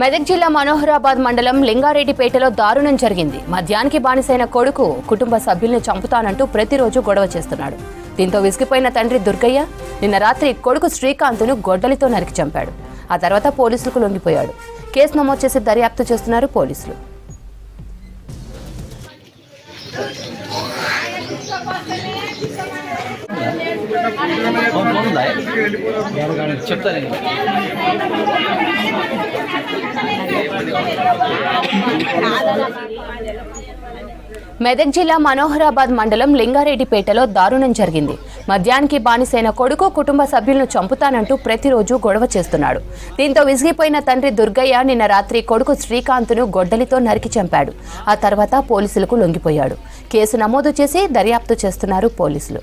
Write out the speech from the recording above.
మెదక్ జిల్లా మనోహరాబాద్ మండలం లింగారెడ్డిపేటలో దారుణం జరిగింది. మద్యానికి బానిసైన కొడుకు కుటుంబ సభ్యుల్ని చంపుతానంటూ ప్రతిరోజు గొడవ చేస్తున్నాడు. దీంతో విసిగిపోయిన తండ్రి దుర్గయ్య నిన్న రాత్రి కొడుకు శ్రీకాంత్ను గొడ్డలితో నరికి చంపాడు. ఆ తర్వాత పోలీసులకు లొంగిపోయాడు. కేసు నమోదు చేసి దర్యాప్తు చేస్తున్నారు పోలీసులు. మెదక్ జిల్లా మనోహరాబాద్ మండలం లింగారెడ్డిపేటలో దారుణం జరిగింది. మద్యానికి బానిసైన కొడుకు కుటుంబ సభ్యులను చంపుతానంటూ ప్రతిరోజు గొడవ చేస్తున్నాడు. దీంతో విసిగిపోయిన తండ్రి దుర్గయ్య నిన్న రాత్రి కొడుకు శ్రీకాంత్ను గొడ్డలితో నరికి చంపాడు. ఆ తర్వాత పోలీసులకు లొంగిపోయాడు. కేసు నమోదు చేసి దర్యాప్తు చేస్తున్నారు పోలీసులు.